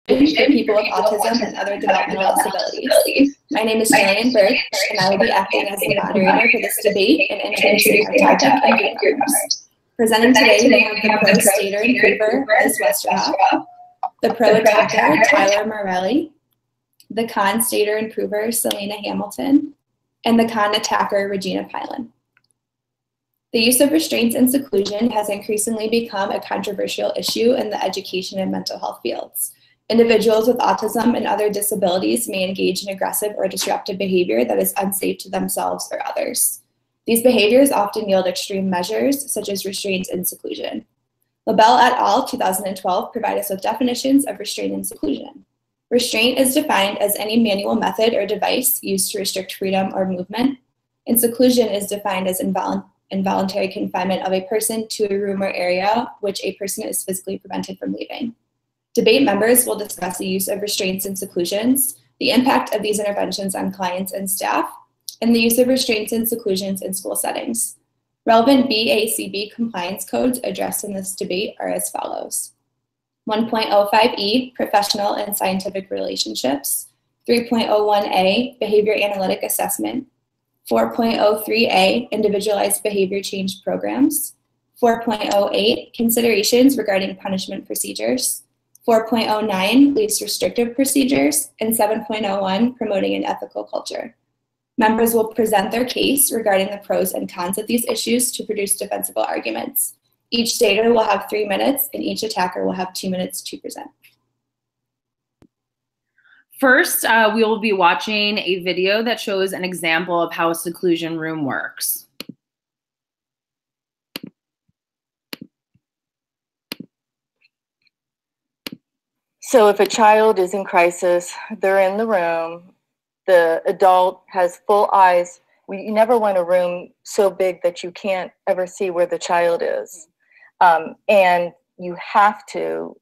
for people with autism and other developmental disabilities. My name is Jillian Birch, and I will be acting as the moderator for this debate and introducing our topic and groups. Presenting today, we have the pro stater and prover, Liz Westerhoff, the pro attacker, Tyler Morelli, the con stater and prover, Selena Hamilton, and the con attacker, Regina Pilen. The use of restraints and seclusion has increasingly become a controversial issue in the education and mental health fields. Individuals with autism and other disabilities may engage in aggressive or disruptive behavior that is unsafe to themselves or others. These behaviors often yield extreme measures, such as restraints and seclusion. LaBelle et al. 2012 provide us with definitions of restraint and seclusion. Restraint is defined as any manual method or device used to restrict freedom or movement, and seclusion is defined as involuntary confinement of a person to a room or area which a person is physically prevented from leaving. Debate members will discuss the use of restraints and seclusions, the impact of these interventions on clients and staff, and the use of restraints and seclusions in school settings. Relevant BACB compliance codes addressed in this debate are as follows. 1.05E, professional and scientific relationships. 3.01A, behavior analytic assessment. 4.03A, individualized behavior change programs. 4.08, considerations regarding punishment procedures. 4.09, least restrictive procedures. And 7.01, promoting an ethical culture. Members will present their case regarding the pros and cons of these issues to produce defensible arguments. Each stater will have 3 minutes, and each attacker will have 2 minutes to present. First, we will be watching a video that shows an example of how a seclusion room works. So if a child is in crisis, they're in the room, the adult has full eyes. You never want a room so big that you can't ever see where the child is. And you have to,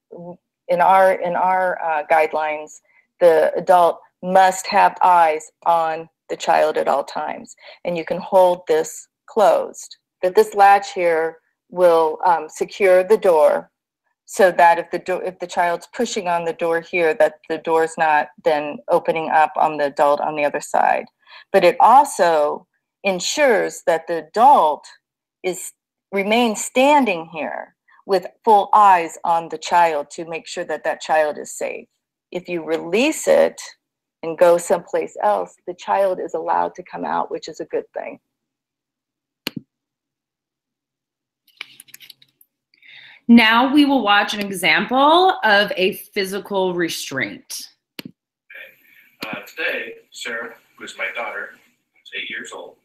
in our guidelines, the adult must have eyes on the child at all times. And you can hold this closed. But this latch here will secure the door so that if the child's pushing on the door here, that the door's not then opening up on the adult on the other side. But it also ensures that the adult remains standing here with full eyes on the child to make sure that that child is safe. If you release it and go someplace else, the child is allowed to come out, which is a good thing. Now we will watch an example of a physical restraint. Okay. Today, Sarah, who is my daughter, who's 8 years old,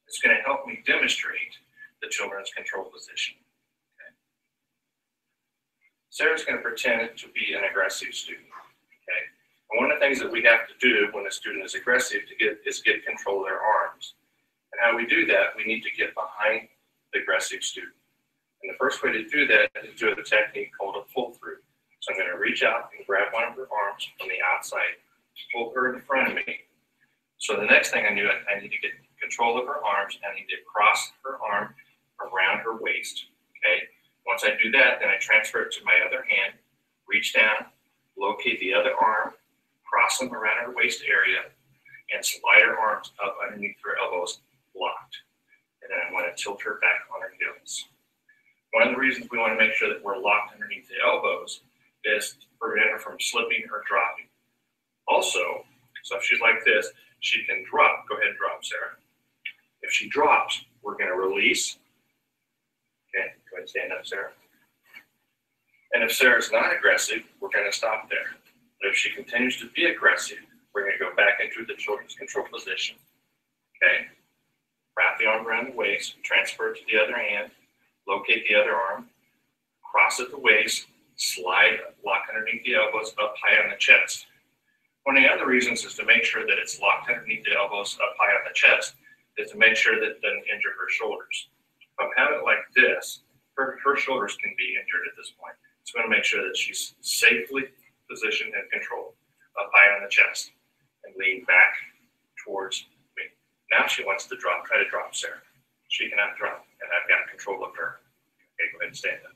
is going to help me demonstrate the children's control position. Okay. Sarah's going to pretend to be an aggressive student. Okay. And one of the things that we have to do when a student is aggressive is get control of their arms. And how we do that, we need to get behind the aggressive student. And the first way to do that is do a technique called a pull through. So I'm going to reach out and grab one of her arms from the outside, pull her in front of me. So the next thing I need to get control of her arms, and I need to cross her arm around her waist. Okay. Once I do that, then I transfer it to my other hand, reach down, locate the other arm, cross them around her waist area, and slide her arms up underneath her elbows, locked. And then I want to tilt her back on her heels. One of the reasons we want to make sure that we're locked underneath the elbows is to prevent her from slipping or dropping. Also, so if she's like this, she can drop. Go ahead and drop, Sarah. If she drops, we're going to release. Okay, go ahead and stand up, Sarah. And if Sarah's not aggressive, we're going to stop there. But if she continues to be aggressive, we're going to go back into the children's control position. Okay, wrap the arm around the waist, transfer it to the other hand, locate the other arm, cross at the waist, slide, lock underneath the elbows, up high on the chest. One of the other reasons is to make sure that it's locked underneath the elbows, up high on the chest, is to make sure that it doesn't injure her shoulders. If I have it like this, her shoulders can be injured at this point. So I'm going to make sure that she's safely positioned and controlled, up high on the chest, and lean back towards me. Now she wants to drop. Try to drop, Sarah. She cannot drop, and I've got control of her. Okay, go ahead and stand up.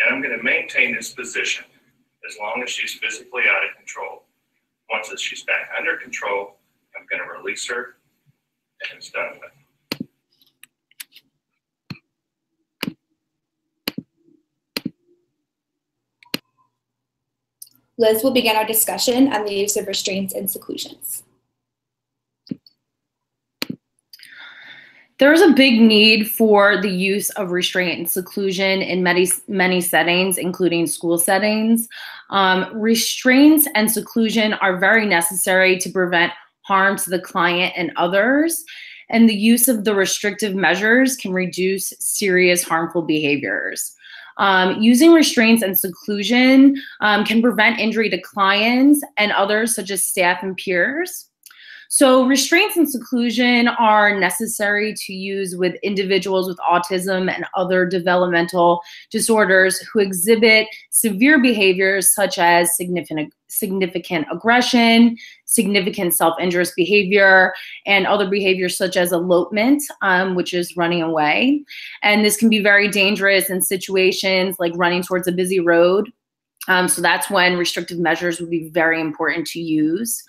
And I'm going to maintain this position as long as she's physically out of control. Once she's back under control, I'm going to release her, and it's done with. Liz will begin our discussion on the use of restraints and seclusions. There is a big need for the use of restraint and seclusion in many settings, including school settings. Restraints and seclusion are very necessary to prevent harm to the client and others, and the use of the restrictive measures can reduce serious harmful behaviors. Using restraints and seclusion can prevent injury to clients and others, such as staff and peers. So restraints and seclusion are necessary to use with individuals with autism and other developmental disorders who exhibit severe behaviors such as significant aggression, significant self-injurious behavior, and other behaviors such as elopement, which is running away. And this can be very dangerous in situations like running towards a busy road. So that's when restrictive measures would be very important to use.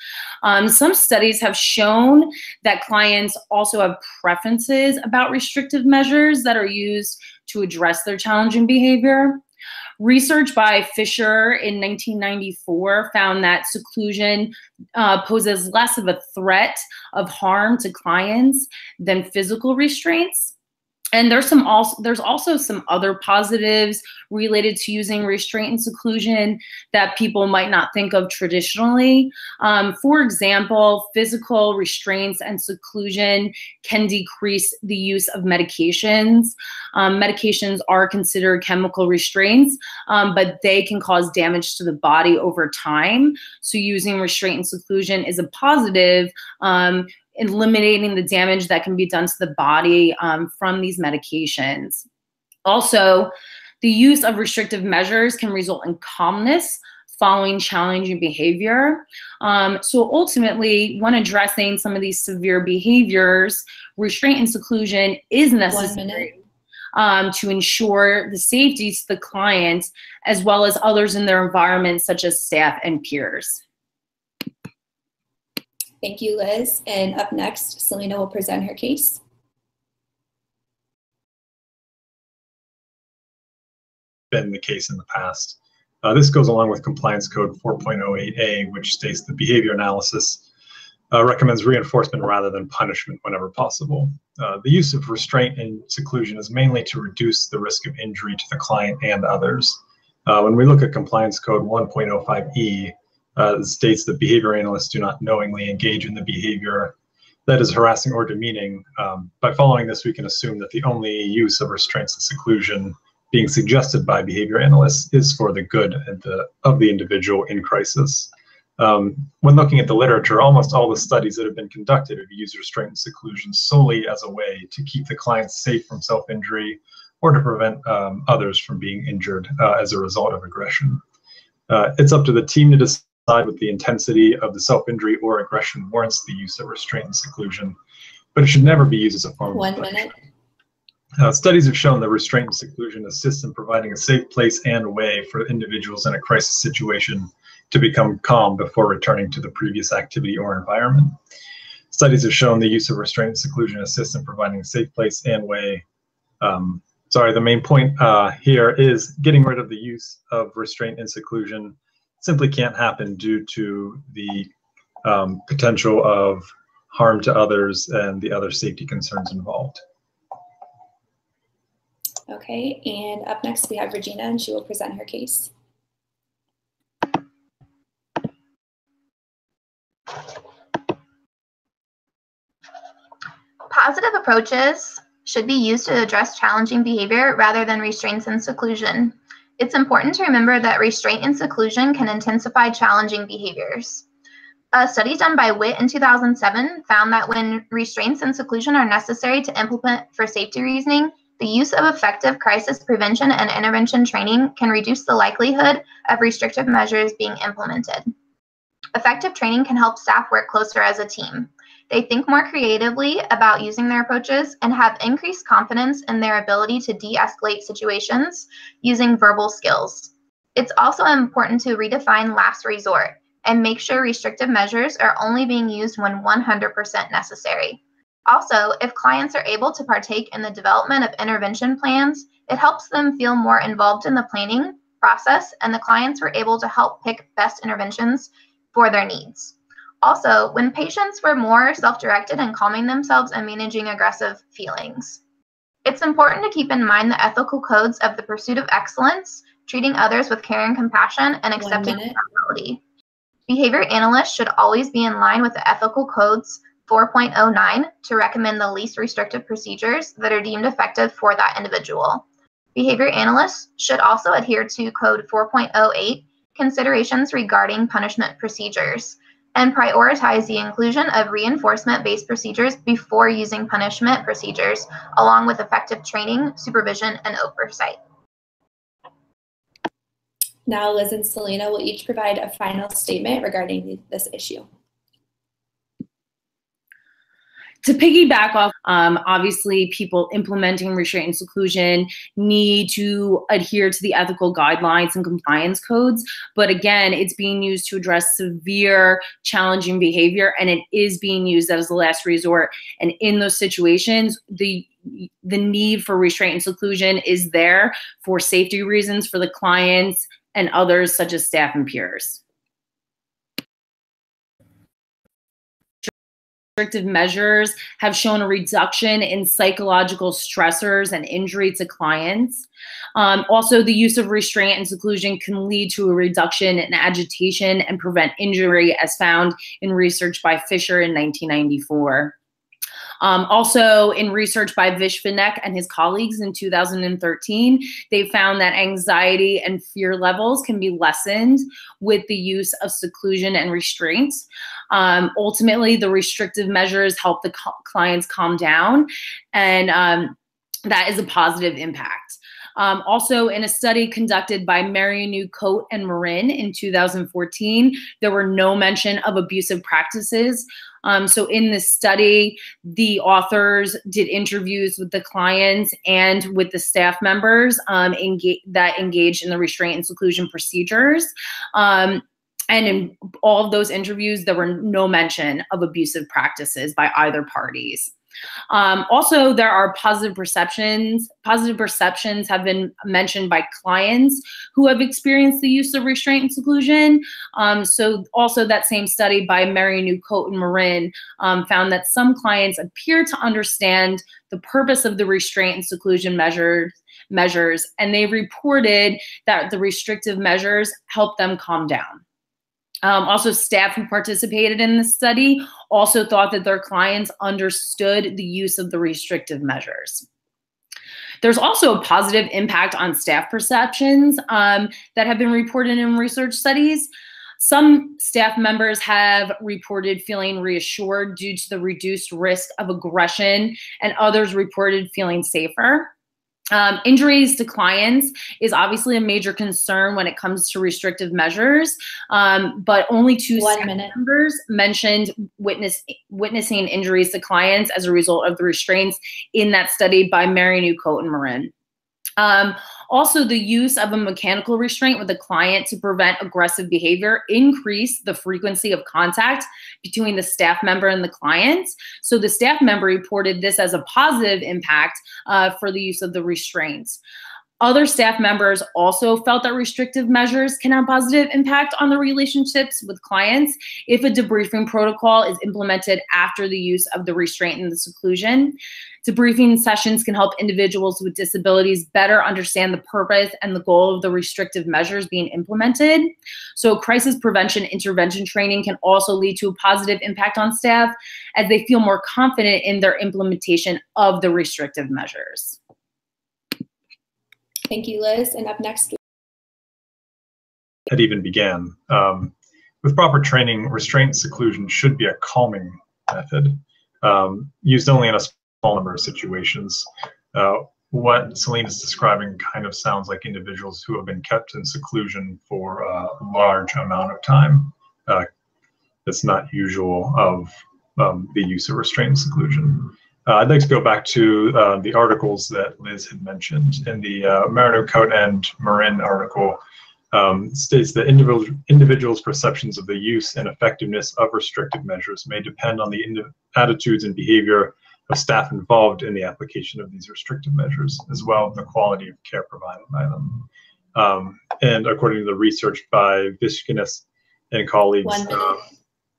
Some studies have shown that clients also have preferences about restrictive measures that are used to address their challenging behavior. Research by Fisher in 1994 found that seclusion poses less of a threat of harm to clients than physical restraints. And there's also some other positives related to using restraint and seclusion that people might not think of traditionally. For example, physical restraints and seclusion can decrease the use of medications. Medications are considered chemical restraints, but they can cause damage to the body over time. So using restraint and seclusion is a positive, eliminating the damage that can be done to the body from these medications. Also, the use of restrictive measures can result in calmness following challenging behavior. So ultimately, when addressing some of these severe behaviors, restraint and seclusion is necessary to ensure the safety to the client as well as others in their environment, such as staff and peers. Thank you, Liz. And up next, Selena will present her case. Been the case in the past. This goes along with Compliance Code 4.08a, which states that behavior analysis recommends reinforcement rather than punishment whenever possible. The use of restraint and seclusion is mainly to reduce the risk of injury to the client and others. When we look at Compliance Code 1.05e, it states that behavior analysts do not knowingly engage in the behavior that is harassing or demeaning. By following this, we can assume that the only use of restraints and seclusion being suggested by behavior analysts is for the good of the individual in crisis. When looking at the literature, almost all the studies that have been conducted have used restraint and seclusion solely as a way to keep the client safe from self-injury or to prevent others from being injured as a result of aggression. It's up to the team to decide with the intensity of the self-injury or aggression warrants the use of restraint and seclusion, but it should never be used as a form of punishment. Studies have shown that restraint and seclusion assists in providing a safe place and way for individuals in a crisis situation to become calm before returning to the previous activity or environment. Studies have shown the use of restraint and seclusion assists in providing a safe place and way. The main point here is getting rid of the use of restraint and seclusion simply can't happen due to the potential of harm to others and the other safety concerns involved. Okay, and up next we have Regina, and she will present her case. Positive approaches should be used to address challenging behavior rather than restraints and seclusion. It's important to remember that restraint and seclusion can intensify challenging behaviors. A study done by Witt in 2007 found that when restraints and seclusion are necessary to implement for safety reasoning, the use of effective crisis prevention and intervention training can reduce the likelihood of restrictive measures being implemented. Effective training can help staff work closer as a team. They think more creatively about using their approaches and have increased confidence in their ability to de-escalate situations using verbal skills. It's also important to redefine last resort and make sure restrictive measures are only being used when 100% necessary. Also, if clients are able to partake in the development of intervention plans, it helps them feel more involved in the planning process, and the clients were able to help pick best interventions for their needs. Also, when patients were more self-directed in calming themselves and managing aggressive feelings. It's important to keep in mind the ethical codes of the pursuit of excellence, treating others with care and compassion, and accepting accountability. Behavior analysts should always be in line with the ethical codes 4.09 to recommend the least restrictive procedures that are deemed effective for that individual. Behavior analysts should also adhere to code 4.08, considerations regarding punishment procedures, and prioritize the inclusion of reinforcement-based procedures before using punishment procedures, along with effective training, supervision, and oversight. Now, Liz and Selena will each provide a final statement regarding this issue. To piggyback off, obviously people implementing restraint and seclusion need to adhere to the ethical guidelines and compliance codes. But again, it's being used to address severe challenging behavior, and it is being used as a last resort. And in those situations, the need for restraint and seclusion is there for safety reasons for the clients and others such as staff and peers. Restrictive measures have shown a reduction in psychological stressors and injury to clients. Also, the use of restraint and seclusion can lead to a reduction in agitation and prevent injury, as found in research by Fisher in 1994. Also, in research by Vishvanek and his colleagues in 2013, they found that anxiety and fear levels can be lessened with the use of seclusion and restraint. Ultimately, the restrictive measures help the clients calm down, and that is a positive impact. Also, in a study conducted by Marianu, Coate, and Marin in 2014, there were no mention of abusive practices. So in this study, the authors did interviews with the clients and with the staff members that engaged in the restraint and seclusion procedures. And in all of those interviews, there were no mention of abusive practices by either parties. Also, there are positive perceptions. Positive perceptions have been mentioned by clients who have experienced the use of restraint and seclusion. So also that same study by Marianu, Coate, and Marin found that some clients appear to understand the purpose of the restraint and seclusion measures, and they reported that the restrictive measures helped them calm down. Also, staff who participated in this study also thought that their clients understood the use of the restrictive measures. There's also a positive impact on staff perceptions that have been reported in research studies. Some staff members have reported feeling reassured due to the reduced risk of aggression, and others reported feeling safer. Injuries to clients is obviously a major concern when it comes to restrictive measures, but only 2 staff members mentioned witnessing injuries to clients as a result of the restraints in that study by Marianu, Coate, and Marin. Also, the use of a mechanical restraint with a client to prevent aggressive behavior increased the frequency of contact between the staff member and the client. So the staff member reported this as a positive impact for the use of the restraints. Other staff members also felt that restrictive measures can have positive impact on the relationships with clients if a debriefing protocol is implemented after the use of the restraint and the seclusion. Debriefing sessions can help individuals with disabilities better understand the purpose and the goal of the restrictive measures being implemented. So crisis prevention intervention training can also lead to a positive impact on staff as they feel more confident in their implementation of the restrictive measures. Thank you, Liz. And up next, that even began. With proper training, restraint and seclusion should be a calming method, used only in a small number of situations. What Celine is describing kind of sounds like individuals who have been kept in seclusion for a large amount of time. That's not usual of the use of restraint and seclusion. I'd like to go back to the articles that Liz had mentioned. In the Marianu, Coate, and Marin article, states that individuals' perceptions of the use and effectiveness of restrictive measures may depend on the attitudes and behavior of staff involved in the application of these restrictive measures, as well as the quality of care provided by them. And according to the research by Vishkanis and colleagues,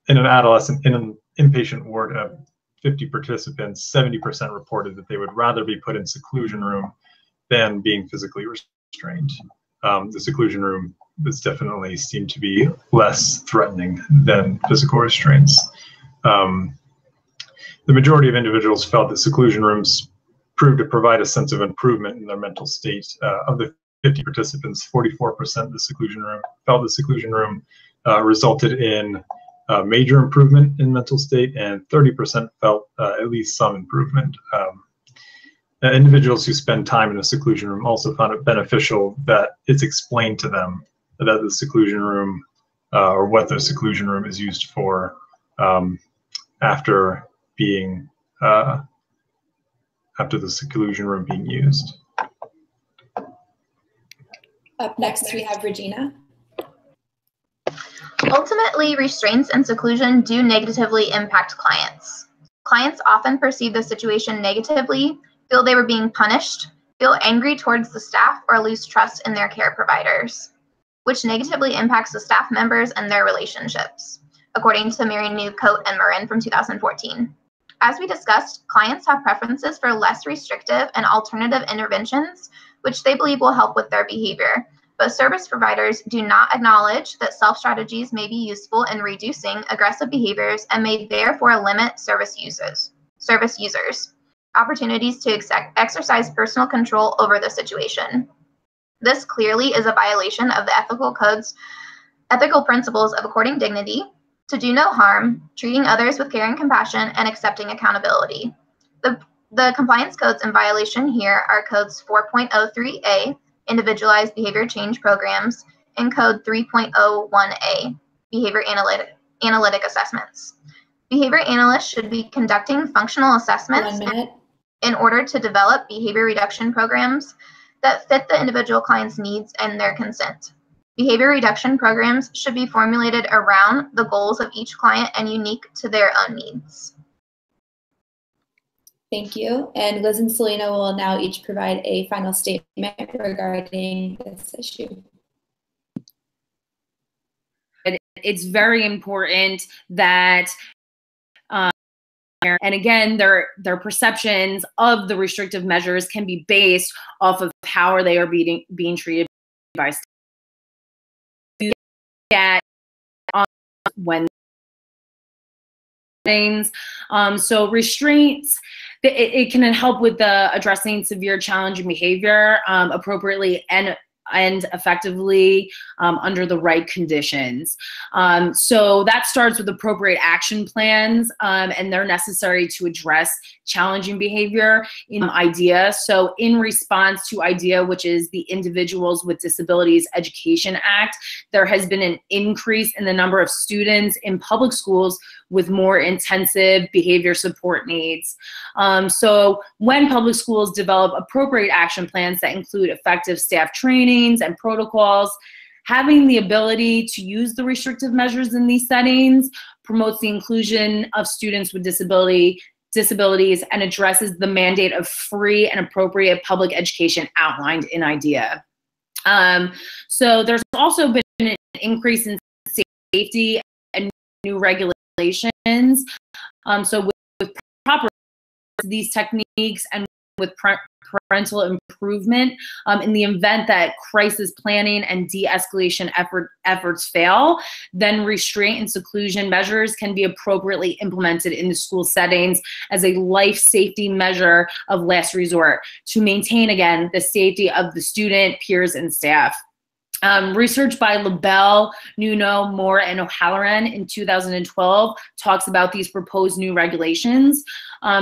in an adolescent, in an inpatient ward of 50 participants, 70% reported that they would rather be put in seclusion room than being physically restrained. The seclusion room is definitely seemed to be less threatening than physical restraints. The majority of individuals felt that seclusion rooms proved to provide a sense of improvement in their mental state. Of the 50 participants, 44% of the seclusion room felt the seclusion room resulted in major improvement in mental state, and 30% felt at least some improvement. Individuals who spend time in a seclusion room also found it beneficial that it's explained to them that the seclusion room or what the seclusion room is used for after the seclusion room being used. Up next, we have Regina. Ultimately, restraints and seclusion do negatively impact clients. Clients often perceive the situation negatively, feel they were being punished, feel angry towards the staff, or lose trust in their care providers, which negatively impacts the staff members and their relationships, according to Mary Newcoat and Marin from 2014. As we discussed, clients have preferences for less restrictive and alternative interventions, which they believe will help with their behavior. But service providers do not acknowledge that self-strategies may be useful in reducing aggressive behaviors and may therefore limit service users opportunities to exercise personal control over the situation. This clearly is a violation of the ethical principles of according dignity, to do no harm, treating others with care and compassion, and accepting accountability. The compliance codes in violation here are codes 4.03a, Individualized Behavior Change Programs, and code 3.01a, Behavior Analytic Assessments. Behavior analysts should be conducting functional assessments in order to develop behavior reduction programs that fit the individual client's needs and their consent. Behavior reduction programs should be formulated around the goals of each client and unique to their own needs. Thank you. And Liz and Selena will now each provide a final statement regarding this issue. It's very important that and again, their perceptions of the restrictive measures can be based off of how they are being treated by staff. When so restraints, it can help with addressing severe challenging behavior appropriately and effectively under the right conditions. So that starts with appropriate action plans, and they're necessary to address challenging behavior in IDEA. So in response to IDEA, which is the Individuals with Disabilities Education Act, there has been an increase in the number of students in public schools with more intensive behavior support needs. So when public schools develop appropriate action plans that include effective staff trainings and protocols, having the ability to use the restrictive measures in these settings promotes the inclusion of students with disabilities and addresses the mandate of free and appropriate public education outlined in IDEA. So there's also been an increase in safety and new regulations. So with proper these techniques and with parental improvement, in the event that crisis planning and de-escalation efforts fail, then restraint and seclusion measures can be appropriately implemented in the school settings as a life safety measure of last resort to maintain, again, the safety of the student, peers, and staff. Research by LaBelle, Nuno, Moore, and O'Halloran in 2012 talks about these proposed new regulations.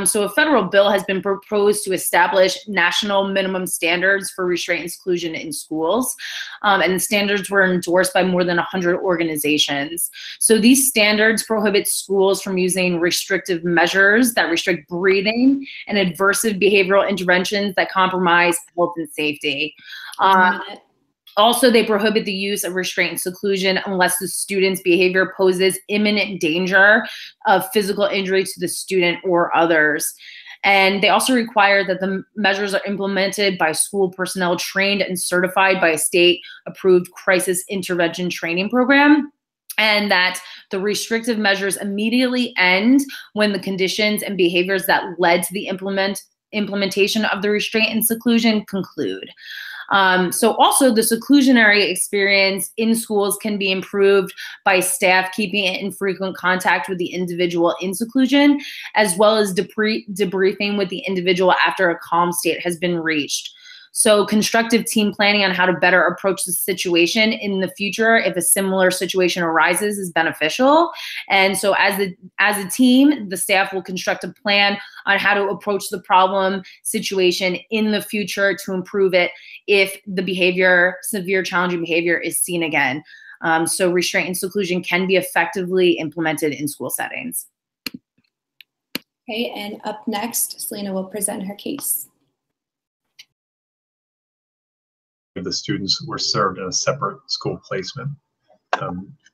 So a federal bill has been proposed to establish national minimum standards for restraint and seclusion in schools. And the standards were endorsed by more than 100 organizations. So these standards prohibit schools from using restrictive measures that restrict breathing and aversive behavioral interventions that compromise health and safety. Also, they prohibit the use of restraint and seclusion unless the student's behavior poses imminent danger of physical injury to the student or others. And they also require that the measures are implemented by school personnel trained and certified by a state-approved crisis intervention training program, and that the restrictive measures immediately end when the conditions and behaviors that led to the implementation of the restraint and seclusion conclude. So also the seclusionary experience in schools can be improved by staff keeping in frequent contact with the individual in seclusion, as well as debriefing with the individual after a calm state has been reached. So constructive team planning on how to better approach the situation in the future if a similar situation arises is beneficial. And so as a team, the staff will construct a plan on how to approach the problem situation in the future to improve it if the behavior, severe challenging behavior, is seen again. So restraint and seclusion can be effectively implemented in school settings. Okay, and up next, Selena will present her case. The students were served in a separate school placement.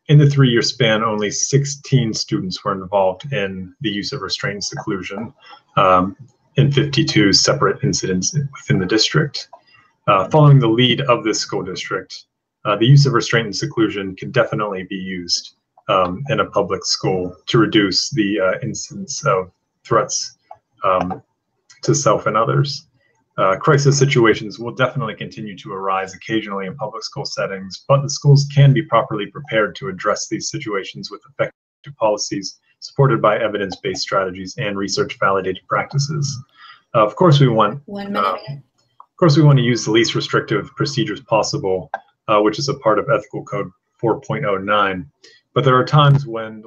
In the 3-year span, only 16 students were involved in the use of restraint and seclusion in 52 separate incidents within the district. Following the lead of this school district, the use of restraint and seclusion can definitely be used in a public school to reduce the incidence of threats to self and others. Crisis situations will definitely continue to arise occasionally in public school settings, but the schools can be properly prepared to address these situations with effective policies supported by evidence-based strategies and research-validated practices. Of course, we want 1 minute. Of course, we want to use the least restrictive procedures possible, which is a part of Ethical Code 4.09. But there are times when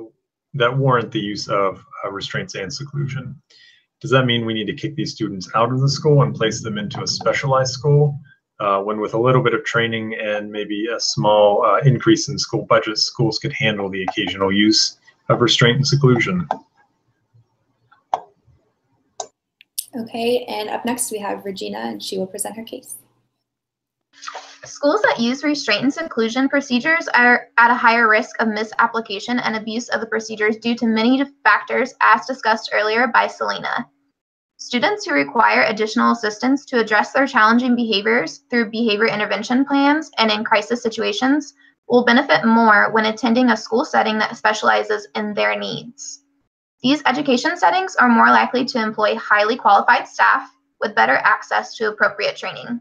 that warrant the use of restraints and seclusion. Does that mean we need to kick these students out of the school and place them into a specialized school? When with a little bit of training and maybe a small increase in school budgets, schools could handle the occasional use of restraint and seclusion. Okay, and up next we have Regina, and she will present her case. Schools that use restraint and seclusion procedures are at a higher risk of misapplication and abuse of the procedures due to many factors, as discussed earlier by Selena. Students who require additional assistance to address their challenging behaviors through behavior intervention plans and in crisis situations will benefit more when attending a school setting that specializes in their needs. These education settings are more likely to employ highly qualified staff with better access to appropriate training.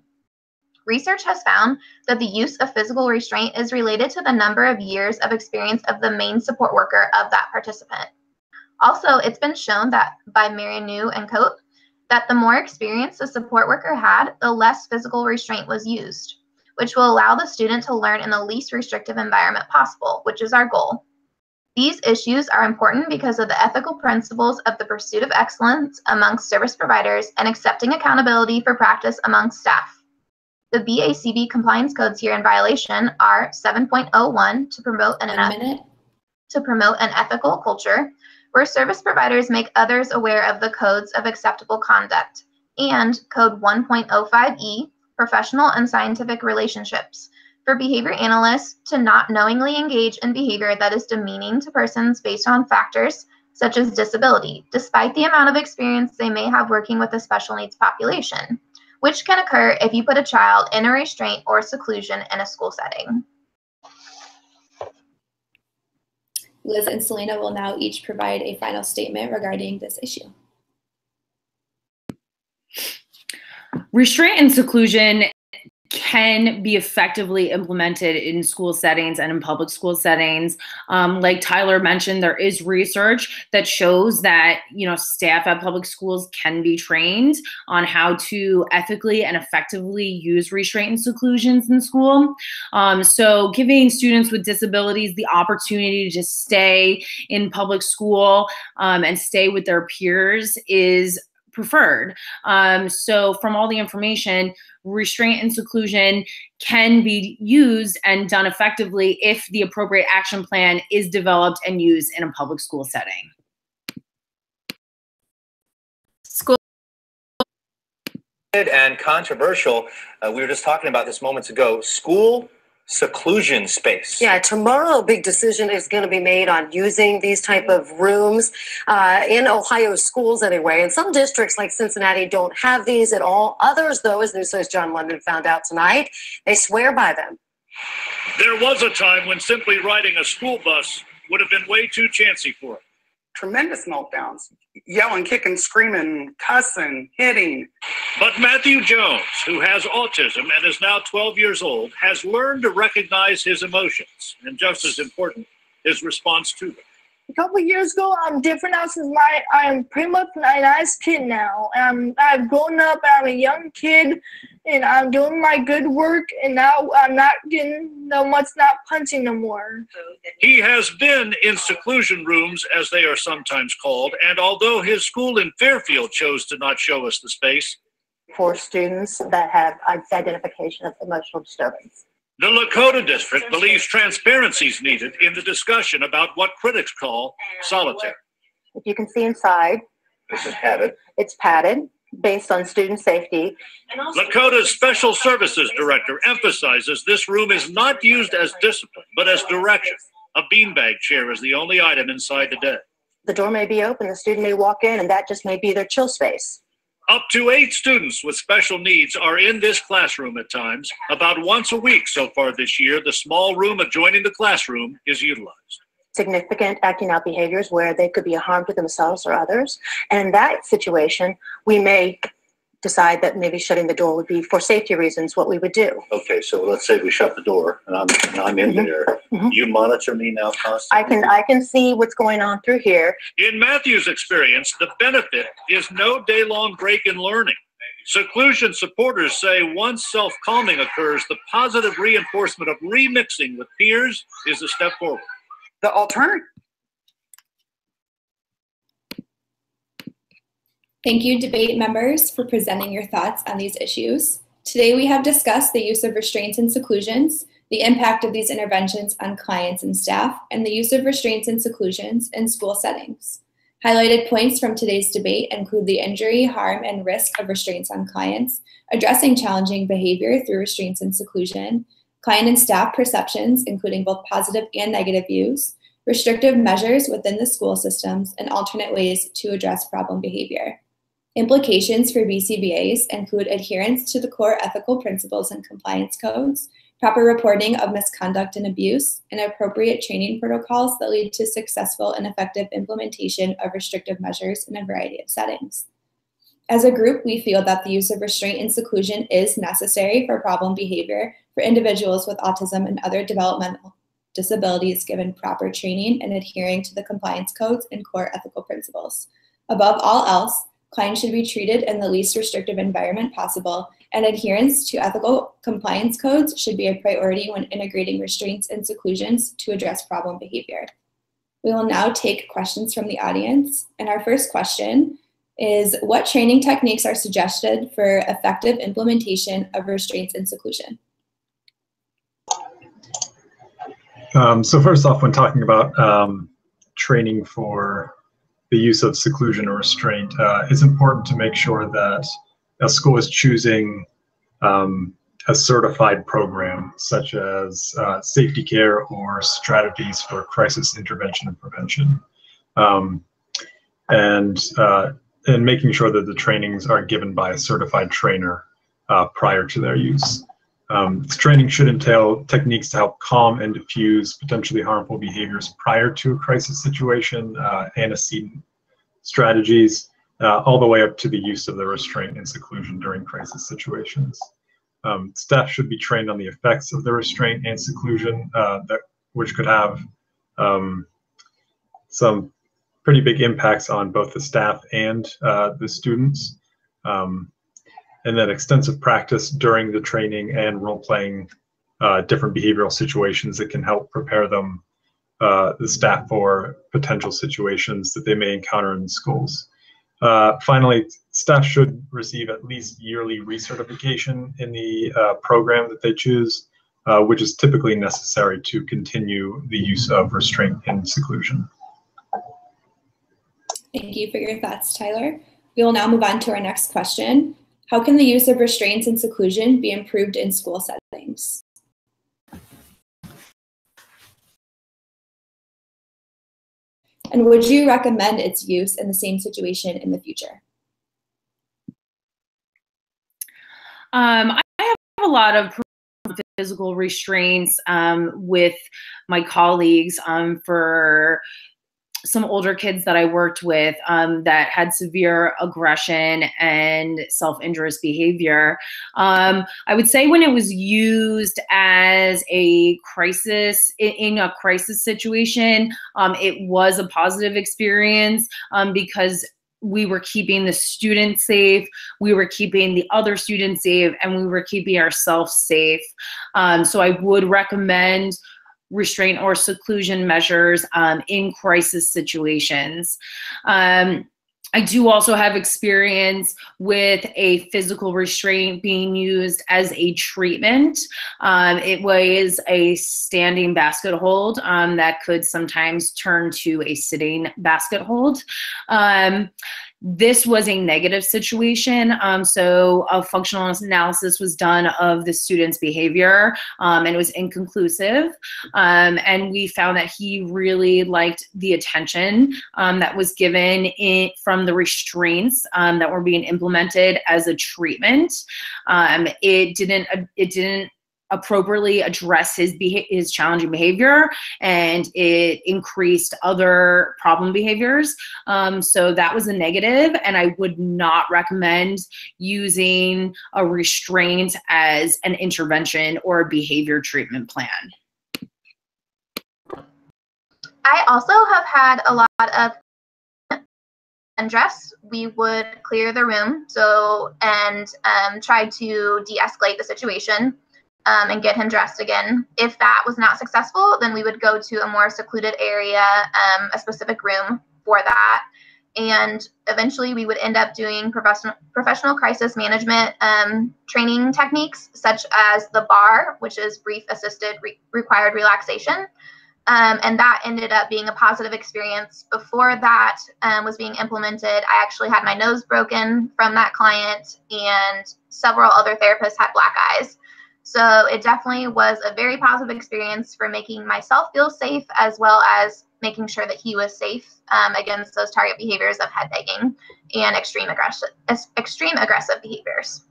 Research has found that the use of physical restraint is related to the number of years of experience of the main support worker of that participant. Also, it's been shown that by Marianu and Coate that the more experience the support worker had, the less physical restraint was used, which will allow the student to learn in the least restrictive environment possible, which is our goal. These issues are important because of the ethical principles of the pursuit of excellence amongst service providers and accepting accountability for practice amongst staff. The BACB compliance codes here in violation are 7.01 to promote an ethical culture, where service providers make others aware of the codes of acceptable conduct, and Code 1.05E, professional and scientific relationships, for behavior analysts to not knowingly engage in behavior that is demeaning to persons based on factors such as disability, despite the amount of experience they may have working with a special needs population, which can occur if you put a child in a restraint or seclusion in a school setting. Liz and Selena will now each provide a final statement regarding this issue. Restraint and seclusion can be effectively implemented in school settings and in public school settings. Like Tyler mentioned, there is research that shows that, staff at public schools can be trained on how to ethically and effectively use restraint and seclusions in school. So giving students with disabilities the opportunity to stay in public school and stay with their peers is preferred. So from all the information, restraint and seclusion can be used and done effectively if the appropriate action plan is developed and used in a public school setting. And controversial, we were just talking about this moments ago, school seclusion space. Yeah, tomorrow a big decision is going to be made on using these type of rooms in Ohio schools anyway. And some districts like Cincinnati don't have these at all. Others, though, as News Source John London found out tonight, they swear by them. There was a time when simply riding a school bus would have been way too chancy for it. Tremendous meltdowns, yelling, kicking, screaming, cussing, hitting. But Matthew Jones, who has autism and is now 12 years old, has learned to recognize his emotions, and just as important, his response to them. A couple of years ago, I'm different now since I'm pretty much a nice kid now. I've grown up, I'm a young kid, and I'm doing my good work, and now I'm not getting not punching no more. He has been in seclusion rooms, as they are sometimes called, and although his school in Fairfield chose to not show us the space, for students that have identification of emotional disturbance. The Lakota district believes transparency is needed in the discussion about what critics call solitary. If you can see inside, it's padded based on student safety. Lakota's Special Services Director emphasizes this room is not used as discipline, but as direction. A beanbag chair is the only item inside the den. The door may be open, the student may walk in, and that just may be their chill space. Up to 8 students with special needs are in this classroom at times. About once a week so far this year, the small room adjoining the classroom is utilized. Significant acting out behaviors where they could be a harm to themselves or others. And in that situation, we may decide that maybe shutting the door would be, for safety reasons, what we would do. Okay, so let's say we shut the door and I'm in there. You monitor me now constantly? I can see what's going on through here. In Matthew's experience, the benefit is no day-long break in learning. Seclusion supporters say once self-calming occurs, the positive reinforcement of remixing with peers is a step forward. The alternative. Thank you, debate members, for presenting your thoughts on these issues. Today, we have discussed the use of restraints and seclusions, the impact of these interventions on clients and staff, and the use of restraints and seclusions in school settings. Highlighted points from today's debate include the injury, harm, and risk of restraints on clients, addressing challenging behavior through restraints and seclusion, client and staff perceptions, including both positive and negative views, restrictive measures within the school systems, and alternate ways to address problem behavior. Implications for BCBAs include adherence to the core ethical principles and compliance codes, proper reporting of misconduct and abuse, and appropriate training protocols that lead to successful and effective implementation of restrictive measures in a variety of settings. As a group, we feel that the use of restraint and seclusion is necessary for problem behavior for individuals with autism and other developmental disabilities given proper training and adhering to the compliance codes and core ethical principles. Above all else, clients should be treated in the least restrictive environment possible, and adherence to ethical compliance codes should be a priority when integrating restraints and seclusions to address problem behavior. We will now take questions from the audience, and our first question is, what training techniques are suggested for effective implementation of restraints and seclusion? So first off, when talking about training for the use of seclusion or restraint, it's important to make sure that a school is choosing a certified program, such as safety care or strategies for crisis intervention and prevention, and making sure that the trainings are given by a certified trainer prior to their use. This training should entail techniques to help calm and diffuse potentially harmful behaviors prior to a crisis situation, antecedent strategies, all the way up to the use of the restraint and seclusion during crisis situations. Staff should be trained on the effects of the restraint and seclusion, which could have some pretty big impacts on both the staff and the students. And then extensive practice during the training and role-playing different behavioral situations that can help prepare them, the staff, for potential situations that they may encounter in schools. Finally, staff should receive at least yearly recertification in the program that they choose, which is typically necessary to continue the use of restraint and seclusion. Thank you for your thoughts, Tyler. We will now move on to our next question. How can the use of restraints and seclusion be improved in school settings? And would you recommend its use in the same situation in the future? I have a lot of physical restraints with my colleagues for some older kids that I worked with that had severe aggression and self-injurious behavior. I would say when it was used as a crisis, in a crisis situation, it was a positive experience because we were keeping the students safe, we were keeping the other students safe, and we were keeping ourselves safe. So I would recommend restraint or seclusion measures in crisis situations. I do also have experience with a physical restraint being used as a treatment. It was a standing basket hold that could sometimes turn to a sitting basket hold. This was a negative situation, so a functional analysis was done of the student's behavior, and it was inconclusive. And we found that he really liked the attention that was given from the restraints that were being implemented as a treatment. It didn't appropriately address his challenging behavior, and it increased other problem behaviors. So that was a negative, and I would not recommend using a restraint as an intervention or a behavior treatment plan. I also have had a lot of undress. We would clear the room and try to de-escalate the situation. And get him dressed again. If that was not successful, then we would go to a more secluded area, a specific room for that. And eventually we would end up doing professional crisis management training techniques, such as the BAR, which is brief assisted required relaxation. And that ended up being a positive experience. Before that was being implemented, I actually had my nose broken from that client, and several other therapists had black eyes. So it definitely was a very positive experience for making myself feel safe, as well as making sure that he was safe against those target behaviors of head begging and extreme aggressive behaviors.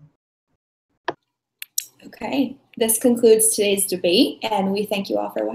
Okay, this concludes today's debate, and we thank you all for watching.